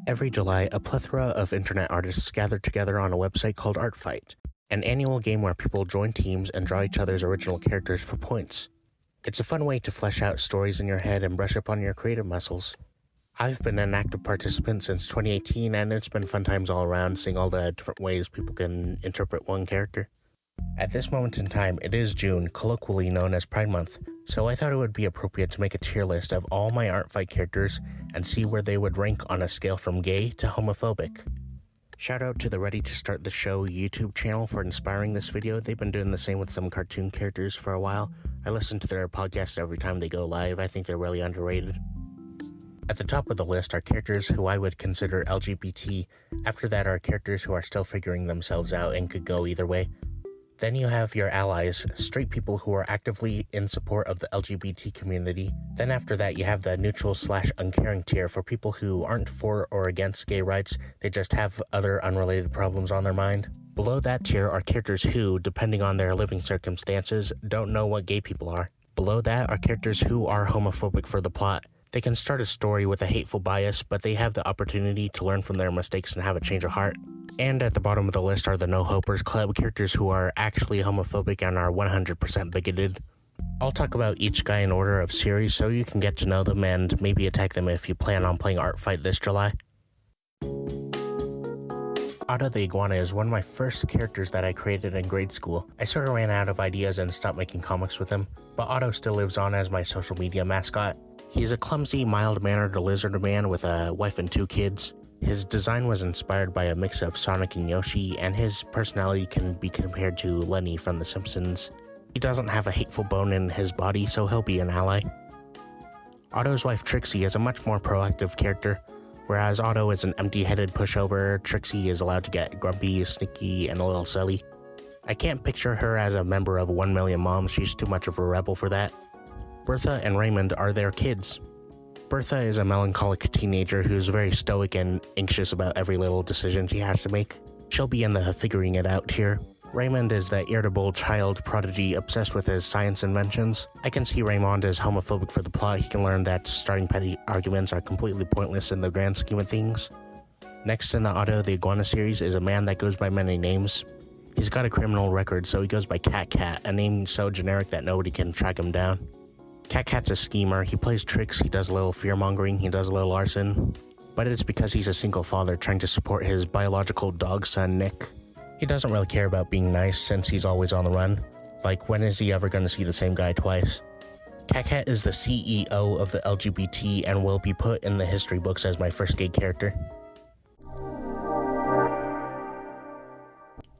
Every July, a plethora of internet artists gather together on a website called ArtFight, an annual game where people join teams and draw each other's original characters for points. It's a fun way to flesh out stories in your head and brush up on your creative muscles. I've been an active participant since 2018, and it's been fun times all around, seeing all the different ways people can interpret one character. At this moment in time, it is June, colloquially known as Pride Month, so I thought it would be appropriate to make a tier list of all my ArtFight characters and see where they would rank on a scale from gay to homophobic. Shout out to the Ready to Start the Show YouTube channel for inspiring this video. They've been doing the same with some cartoon characters for a while. I listen to their podcast every time they go live. I think they're really underrated. At the top of the list are characters who I would consider LGBT. After that are characters who are still figuring themselves out and could go either way. Then you have your allies, straight people who are actively in support of the LGBT community. Then after that you have the neutral/uncaring tier for people who aren't for or against gay rights, they just have other unrelated problems on their mind. Below that tier are characters who, depending on their living circumstances, don't know what gay people are. Below that are characters who are homophobic for the plot. They can start a story with a hateful bias, but they have the opportunity to learn from their mistakes and have a change of heart. And at the bottom of the list are the No Hopers Club, characters who are actually homophobic and are 100% bigoted. I'll talk about each guy in order of series so you can get to know them and maybe attack them if you plan on playing ArtFight this July. Otto the Iguana is one of my first characters that I created in grade school. I sort of ran out of ideas and stopped making comics with him, but Otto still lives on as my social media mascot. He's a clumsy, mild-mannered lizard man with a wife and 2 kids. His design was inspired by a mix of Sonic and Yoshi, and his personality can be compared to Lenny from The Simpsons. He doesn't have a hateful bone in his body, so he'll be an ally. Otto's wife Trixie is a much more proactive character. Whereas Otto is an empty-headed pushover, Trixie is allowed to get grumpy, sneaky, and a little silly. I can't picture her as a member of 1 Million Moms, she's too much of a rebel for that. Bertha and Raymond are their kids. Bertha is a melancholic teenager who's very stoic and anxious about every little decision she has to make. She'll be in the figuring it out tier. Raymond is the irritable child prodigy obsessed with his science inventions. I can see Raymond as homophobic for the plot. He can learn that starting petty arguments are completely pointless in the grand scheme of things. Next in the Otto the Iguana series is a man that goes by many names. He's got a criminal record, so he goes by Cat Cat, a name so generic that nobody can track him down. Cat Cat's a schemer, he plays tricks, he does a little fear-mongering, he does a little arson. But it's because he's a single father trying to support his biological dog son, Nick. He doesn't really care about being nice since he's always on the run. Like, when is he ever going to see the same guy twice? Cat Cat is the CEO of the LGBT and will be put in the history books as my first gay character.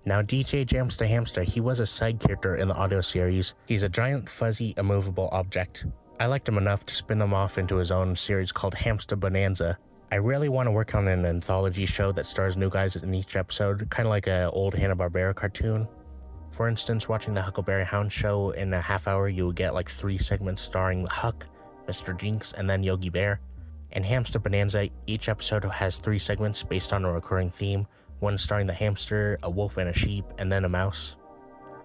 Now DJ Jams the Hamster, he was a side character in the Otto series. He's a giant, fuzzy, immovable object. I liked him enough to spin him off into his own series called Hamster Bonanza. I really want to work on an anthology show that stars new guys in each episode, kind of like an old Hanna-Barbera cartoon. For instance, watching the Huckleberry Hound show in a half hour, you would get like 3 segments starring Huck, Mr. Jinx, and then Yogi Bear. In Hamster Bonanza, each episode has 3 segments based on a recurring theme, one starring the hamster, a wolf and a sheep, and then a mouse.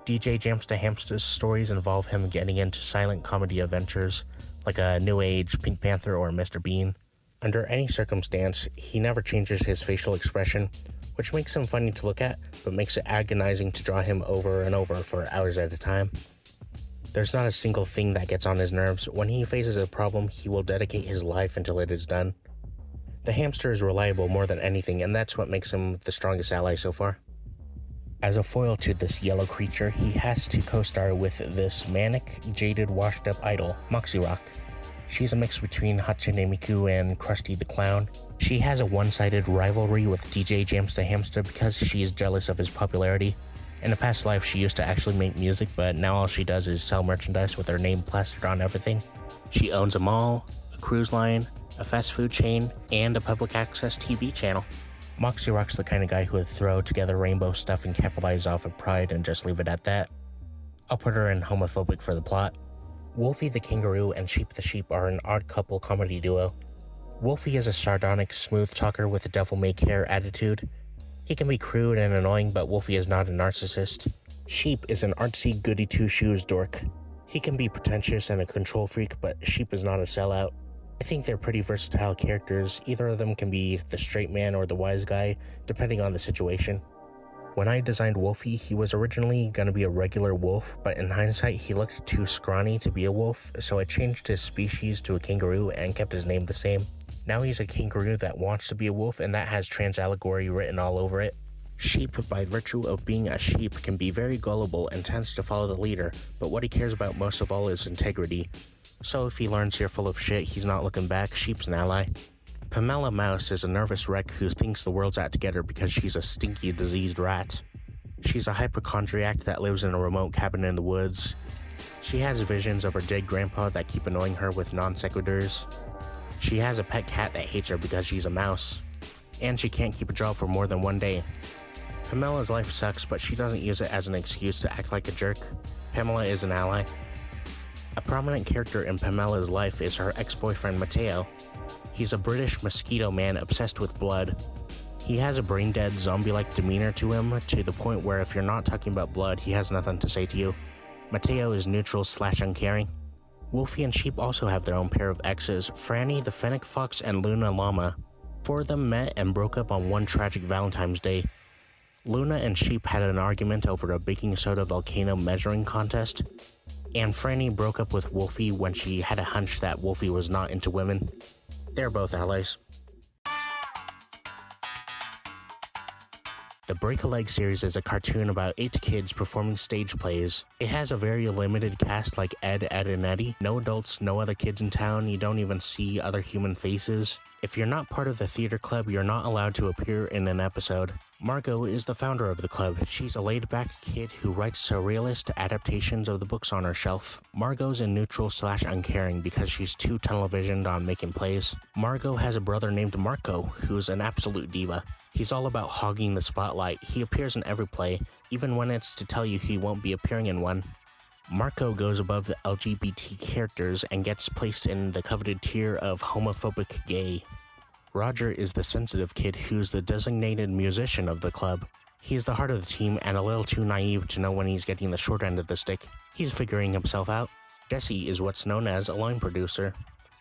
DJ Jams the Hamster's stories involve him getting into silent comedy adventures, like a New Age Pink Panther or Mr. Bean. Under any circumstance, he never changes his facial expression, which makes him funny to look at, but makes it agonizing to draw him over and over for hours at a time. There's not a single thing that gets on his nerves. When he faces a problem, he will dedicate his life until it is done. The hamster is reliable more than anything, and that's what makes him the strongest ally so far. As a foil to this yellow creature, he has to co-star with this manic, jaded, washed-up idol, Moxie Rock. She's a mix between Hatsune Miku and Krusty the Clown. She has a one-sided rivalry with DJ Jams the Hamster because she is jealous of his popularity. In a past life, she used to actually make music, but now all she does is sell merchandise with her name plastered on everything. She owns a mall, a cruise line, a fast food chain, and a public access TV channel. Moxie Rock's the kind of guy who would throw together rainbow stuff and capitalize off of pride and just leave it at that. I'll put her in homophobic for the plot. Wolfie the Kangaroo and Sheep the Sheep are an odd couple comedy duo. Wolfie is a sardonic, smooth talker with a devil-may-care attitude. He can be crude and annoying, but Wolfie is not a narcissist. Sheep is an artsy goody-two-shoes dork. He can be pretentious and a control freak, but Sheep is not a sellout. I think they're pretty versatile characters. Either of them can be the straight man or the wise guy, depending on the situation. When I designed Wolfie, he was originally going to be a regular wolf, but in hindsight he looked too scrawny to be a wolf, so I changed his species to a kangaroo and kept his name the same. Now he's a kangaroo that wants to be a wolf, and that has trans allegory written all over it. Sheep, by virtue of being a sheep, can be very gullible and tends to follow the leader, but what he cares about most of all is integrity. So if he learns you're full of shit, he's not looking back. Sheep's an ally. Pamela Mouse is a nervous wreck who thinks the world's out to get her because she's a stinky, diseased rat. She's a hypochondriac that lives in a remote cabin in the woods. She has visions of her dead grandpa that keep annoying her with non sequiturs. She has a pet cat that hates her because she's a mouse. And she can't keep a job for more than one day. Pamela's life sucks, but she doesn't use it as an excuse to act like a jerk. Pamela is an ally. A prominent character in Pamela's life is her ex-boyfriend Mateo. He's a British mosquito man obsessed with blood. He has a brain-dead, zombie-like demeanor to him, to the point where if you're not talking about blood, he has nothing to say to you. Mateo is neutral/uncaring. Wolfie and Sheep also have their own pair of exes, Franny the Fennec Fox and Luna Llama. Four of them met and broke up on one tragic Valentine's Day. Luna and Sheep had an argument over a baking soda volcano measuring contest, and Franny broke up with Wolfie when she had a hunch that Wolfie was not into women. They're both allies. The Break a Leg series is a cartoon about 8 kids performing stage plays. It has a very limited cast like Ed, and Eddie. No adults, no other kids in town, you don't even see other human faces. If you're not part of the theater club, you're not allowed to appear in an episode. Margot is the founder of the club. She's a laid-back kid who writes surrealist adaptations of the books on her shelf. Margot's in neutral/uncaring because she's too tunnel-visioned on making plays. Margot has a brother named Marco, who's an absolute diva. He's all about hogging the spotlight. He appears in every play, even when it's to tell you he won't be appearing in one. Marco goes above the LGBT characters and gets placed in the coveted tier of homophobic gay. Roger is the sensitive kid who's the designated musician of the club. He's the heart of the team and a little too naive to know when he's getting the short end of the stick. He's figuring himself out. Jessie is what's known as a line producer.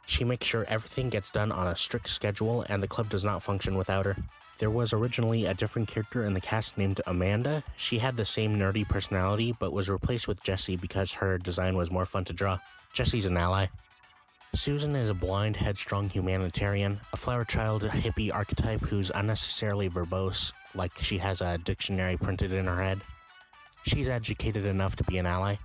She makes sure everything gets done on a strict schedule and the club does not function without her. There was originally a different character in the cast named Amanda. She had the same nerdy personality but was replaced with Jessie because her design was more fun to draw. Jessie's an ally. Susan is a blind, headstrong humanitarian, a flower child hippie archetype who's unnecessarily verbose, like she has a dictionary printed in her head. She's educated enough to be an ally.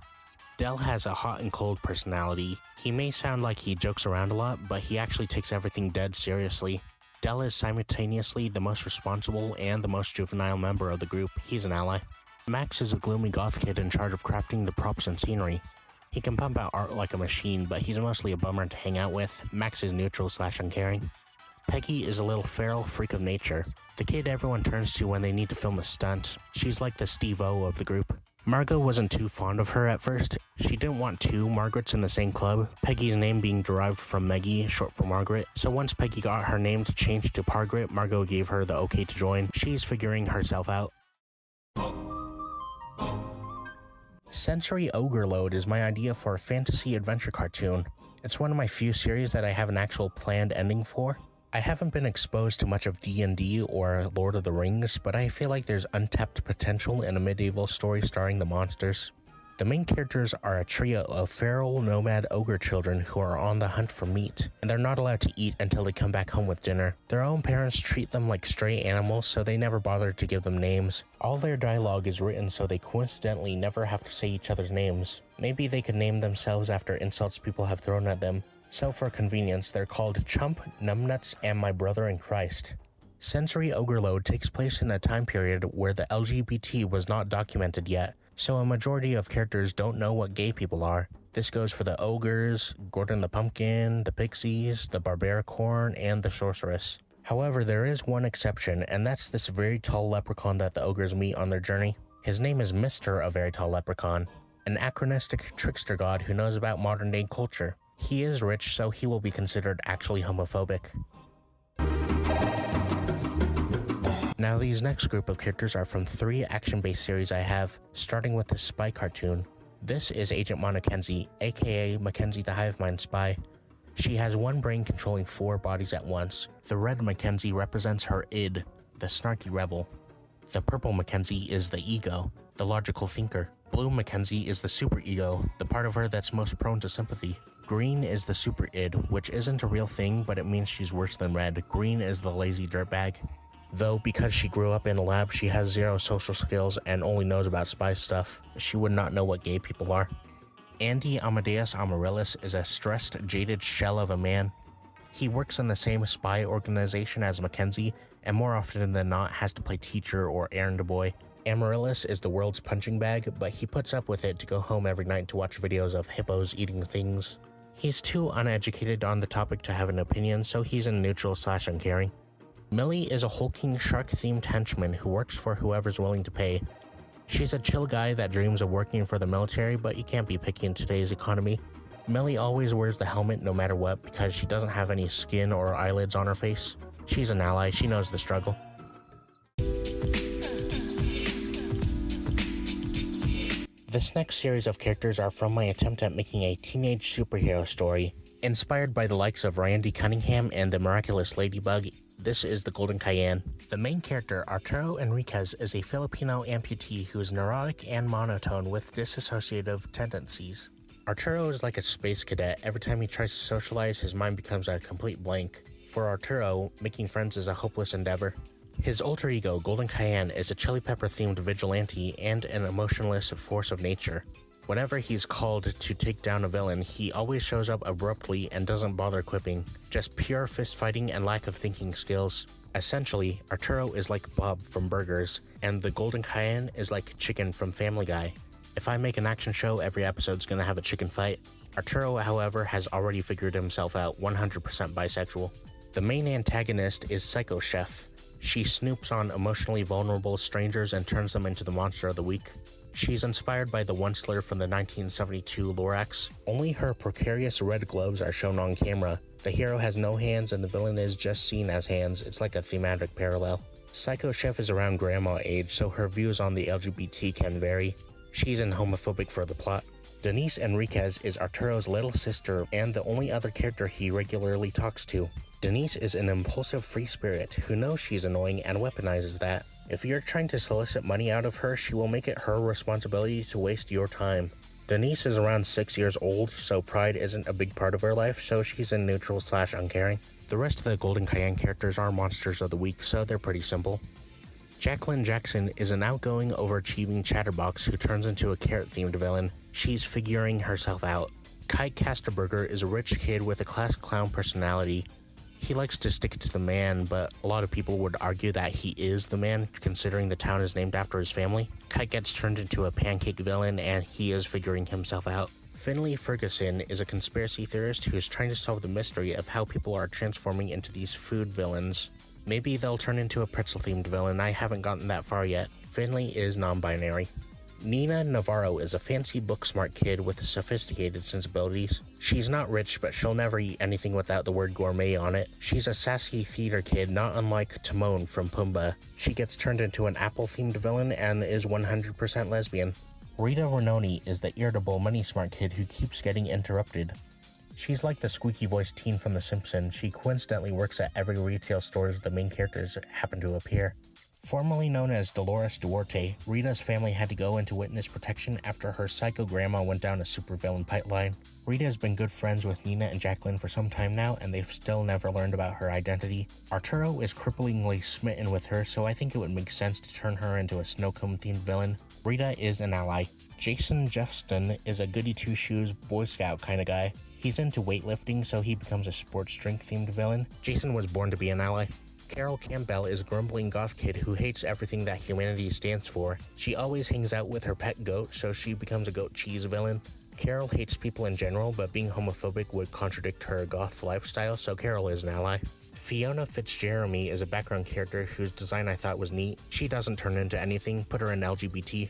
Del has a hot and cold personality. He may sound like he jokes around a lot, but he actually takes everything dead seriously. Del is simultaneously the most responsible and the most juvenile member of the group. He's an ally. Max is a gloomy goth kid in charge of crafting the props and scenery. He can pump out art like a machine, but he's mostly a bummer to hang out with. Max is neutral/uncaring. Peggy is a little feral freak of nature, the kid everyone turns to when they need to film a stunt. She's like the Steve-O of the group. Margot wasn't too fond of her at first. She didn't want 2 Margarets in the same club, Peggy's name being derived from Meggie, short for Margaret. So once Peggy got her name changed to Pargret, Margot gave her the okay to join. She's figuring herself out. Sensory Overload is my idea for a fantasy adventure cartoon. It's one of my few series that I have an actual planned ending for. I haven't been exposed to much of D&D or Lord of the Rings, but I feel like there's untapped potential in a medieval story starring the monsters. The main characters are a trio of feral nomad ogre children who are on the hunt for meat, and they're not allowed to eat until they come back home with dinner. Their own parents treat them like stray animals, so they never bother to give them names. All their dialogue is written so they coincidentally never have to say each other's names. Maybe they could name themselves after insults people have thrown at them. So for convenience, they're called Chump, Numbnuts, and My Brother in Christ. Sensory Overload takes place in a time period where the LGBT was not documented yet, so a majority of characters don't know what gay people are. This goes for the ogres, Gordon the Pumpkin, the pixies, the barbaricorn, and the sorceress. However, there is one exception, and that's this very tall leprechaun that the ogres meet on their journey. His name is Mr. A Very Tall Leprechaun, an anachronistic trickster god who knows about modern-day culture. He is rich, so he will be considered actually homophobic. Now these next group of characters are from 3 action-based series I have, starting with the spy cartoon. This is Agent Mackenzie, aka Mackenzie the Hive Mind Spy. She has one brain controlling 4 bodies at once. The red Mackenzie represents her id, the snarky rebel. The purple Mackenzie is the ego, the logical thinker. Blue Mackenzie is the superego, the part of her that's most prone to sympathy. Green is the super id, which isn't a real thing, but it means she's worse than red. Green is the lazy dirtbag. Though because she grew up in a lab, she has 0 social skills and only knows about spy stuff. She would not know what gay people are. Andy Amadeus Amaryllis is a stressed, jaded shell of a man. He works in the same spy organization as Mackenzie, and more often than not has to play teacher or errand boy. Amaryllis is the world's punching bag, but he puts up with it to go home every night to watch videos of hippos eating things. He's too uneducated on the topic to have an opinion, so he's in neutral/uncaring. Millie is a hulking shark-themed henchman who works for whoever's willing to pay. She's a chill guy that dreams of working for the military, but you can't be picky in today's economy. Millie always wears the helmet no matter what because she doesn't have any skin or eyelids on her face. She's an ally, she knows the struggle. This next series of characters are from my attempt at making a teenage superhero story. Inspired by the likes of Randy Cunningham and the Miraculous Ladybug, this is the Golden Cayenne. The main character, Arturo Enriquez, is a Filipino amputee who is neurotic and monotone with dissociative tendencies. Arturo is like a space cadet. Every time he tries to socialize, his mind becomes a complete blank. For Arturo, making friends is a hopeless endeavor. His alter ego, Golden Cayenne, is a chili pepper-themed vigilante and an emotionless force of nature. Whenever he's called to take down a villain, he always shows up abruptly and doesn't bother quipping. Just pure fist-fighting and lack of thinking skills. Essentially, Arturo is like Bob from Burgers, and the Golden Cayenne is like Chicken from Family Guy. If I make an action show, every episode's gonna have a chicken fight. Arturo, however, has already figured himself out, 100% bisexual. The main antagonist is Psycho Chef. She snoops on emotionally vulnerable strangers and turns them into the monster of the week. She's inspired by the Onceler from the 1972 Lorax. Only her precarious red gloves are shown on camera. The hero has no hands and the villain is just seen as hands. It's like a thematic parallel. Psycho Chef is around grandma age, so her views on the LGBT can vary. She's homophobic for the plot. Denise Enriquez is Arturo's little sister and the only other character he regularly talks to. Denise is an impulsive free spirit who knows she's annoying and weaponizes that. If you're trying to solicit money out of her, she will make it her responsibility to waste your time. Denise is around 6 years old, so pride isn't a big part of her life, so she's in neutral/uncaring. The rest of the Golden Cayenne characters are monsters of the week, so they're pretty simple. Jacqueline Jackson is an outgoing, overachieving chatterbox who turns into a carrot-themed villain. She's figuring herself out. Kite Casterberger is a rich kid with a class clown personality. He likes to stick to the man, but a lot of people would argue that he is the man, considering the town is named after his family. Kite gets turned into a pancake villain, and he is figuring himself out. Finley Ferguson is a conspiracy theorist who is trying to solve the mystery of how people are transforming into these food villains. Maybe they'll turn into a pretzel-themed villain. I haven't gotten that far yet. Finley is non-binary. Nina Navarro is a fancy book-smart kid with sophisticated sensibilities. She's not rich, but she'll never eat anything without the word gourmet on it. She's a sassy theater kid, not unlike Timon from Pumbaa. She gets turned into an apple-themed villain and is 100% lesbian. Rita Renoni is the irritable, money-smart kid who keeps getting interrupted. She's like the squeaky-voiced teen from The Simpsons. She coincidentally works at every retail store the main characters happen to appear. Formerly known as Dolores Duarte, Rita's family had to go into witness protection after her psycho grandma went down a supervillain pipeline. Rita has been good friends with Nina and Jacqueline for some time now, and they've still never learned about her identity. Arturo is cripplingly smitten with her, so I think it would make sense to turn her into a Snowcone-themed villain. Rita is an ally. Jason Jeffston is a goody-two-shoes Boy Scout kind of guy. He's into weightlifting, so he becomes a sports drink-themed villain. Jason was born to be an ally. Carol Campbell is a grumbling goth kid who hates everything that humanity stands for. She always hangs out with her pet goat, so she becomes a goat cheese villain. Carol hates people in general, but being homophobic would contradict her goth lifestyle, so Carol is an ally. Fiona Fitzjeremy is a background character whose design I thought was neat. She doesn't turn into anything, put her in LGBT.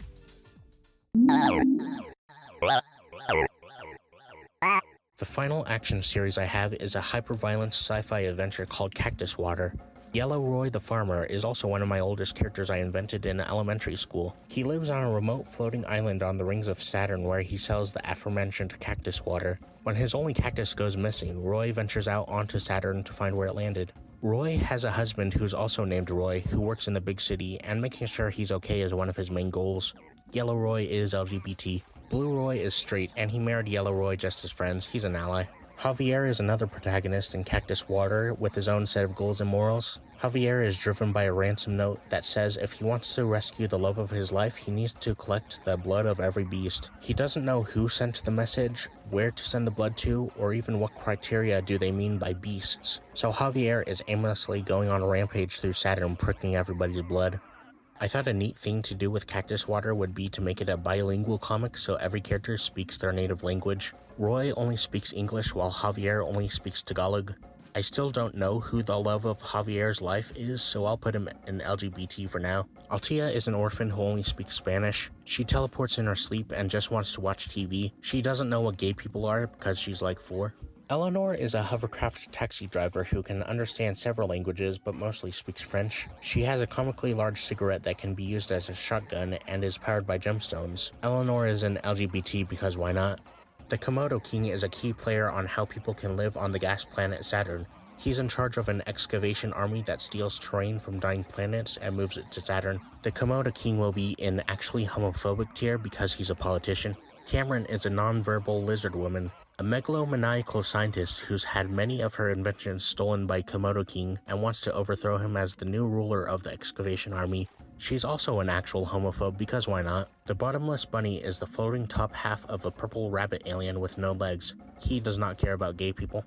The final action series I have is a hyper-violent sci-fi adventure called Cactus Water. Yellow Roy the Farmer is also one of my oldest characters I invented in elementary school. He lives on a remote floating island on the rings of Saturn where he sells the aforementioned cactus water. When his only cactus goes missing, Roy ventures out onto Saturn to find where it landed. Roy has a husband who's also named Roy, who works in the big city, and making sure he's okay is one of his main goals. Yellow Roy is LGBT. Blue Roy is straight, and he married Yellow Roy just as friends. He's an ally. Javier is another protagonist in Cactus Water with his own set of goals and morals. Javier is driven by a ransom note that says if he wants to rescue the love of his life, he needs to collect the blood of every beast. He doesn't know who sent the message, where to send the blood to, or even what criteria do they mean by beasts. So Javier is aimlessly going on a rampage through Saturn, pricking everybody's blood. I thought a neat thing to do with Cactus Water would be to make it a bilingual comic so every character speaks their native language. Roy only speaks English while Javier only speaks Tagalog. I still don't know who the love of Javier's life is, so I'll put him in LGBT for now. Altia is an orphan who only speaks Spanish. She teleports in her sleep and just wants to watch TV. She doesn't know what gay people are because she's like 4. Eleanor is a hovercraft taxi driver who can understand several languages but mostly speaks French. She has a comically large cigarette that can be used as a shotgun and is powered by gemstones. Eleanor is an LGBT because why not? The Komodo King is a key player on how people can live on the gas planet Saturn. He's in charge of an excavation army that steals terrain from dying planets and moves it to Saturn. The Komodo King will be in actually homophobic tier because he's a politician. Cameron is a non-verbal lizard woman, a megalomaniacal scientist who's had many of her inventions stolen by Komodo King and wants to overthrow him as the new ruler of the excavation army. She's also an actual homophobe because why not? The Bottomless Bunny is the floating top half of a purple rabbit alien with no legs. He does not care about gay people.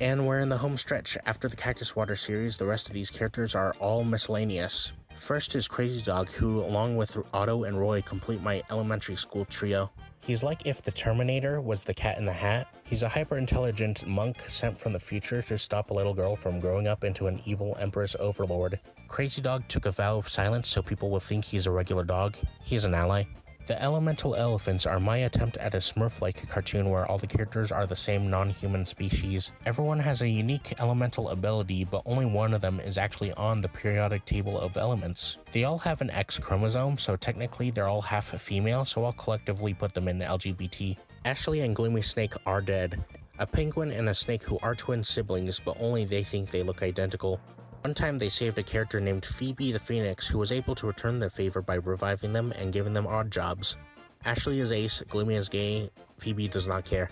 And we're in the home stretch. After the Cactus Water series, the rest of these characters are all miscellaneous. First is Crazy Dog, who along with Otto and Roy complete my elementary school trio. He's like if the Terminator was the Cat in the Hat. He's a hyper-intelligent monk sent from the future to stop a little girl from growing up into an evil Empress overlord. Crazy Dog took a vow of silence so people will think he's a regular dog. He is an ally. The Elemental Elephants are my attempt at a Smurf-like cartoon where all the characters are the same non-human species. Everyone has a unique elemental ability, but only one of them is actually on the periodic table of elements. They all have an X chromosome, so technically they're all half female, so I'll collectively put them in LGBT. Ashley and Gloomy Snake are dead. A penguin and a snake who are twin siblings, but only they think they look identical. One time they saved a character named Phoebe the Phoenix who was able to return the favor by reviving them and giving them odd jobs. Ashley is ace, Gloomy is gay, Phoebe does not care.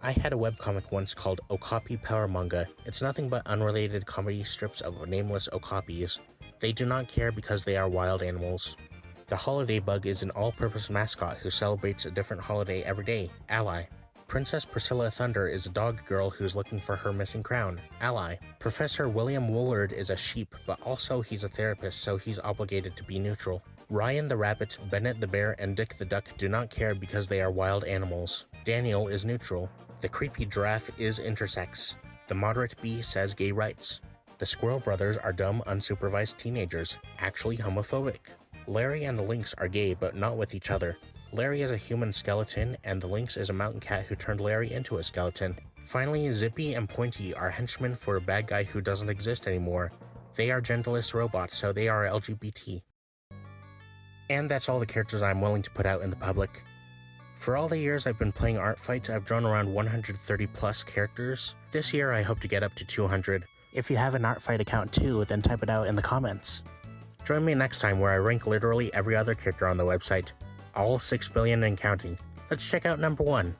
I had a webcomic once called Okapi Power Manga. It's nothing but unrelated comedy strips of nameless okapis. They do not care because they are wild animals. The Holiday Bug is an all-purpose mascot who celebrates a different holiday every day. Ally. Princess Priscilla Thunder is a dog girl who's looking for her missing crown. Ally. Professor William Woolard is a sheep, but also he's a therapist, so he's obligated to be neutral. Ryan the Rabbit, Bennett the Bear, and Dick the Duck do not care because they are wild animals. Daniel is neutral. The Creepy Giraffe is intersex. The Moderate Bee says gay rights. The Squirrel Brothers are dumb, unsupervised teenagers, actually homophobic. Larry and the Lynx are gay, but not with each other. Larry is a human skeleton, and the Lynx is a mountain cat who turned Larry into a skeleton. Finally, Zippy and Pointy are henchmen for a bad guy who doesn't exist anymore. They are genderless robots, so they are LGBT. And that's all the characters I'm willing to put out in the public. For all the years I've been playing Artfight, I've drawn around 130 plus characters. This year I hope to get up to 200. If you have an Artfight account too, then type it out in the comments. Join me next time where I rank literally every other character on the website. All 6 billion and counting. Let's check out number 1.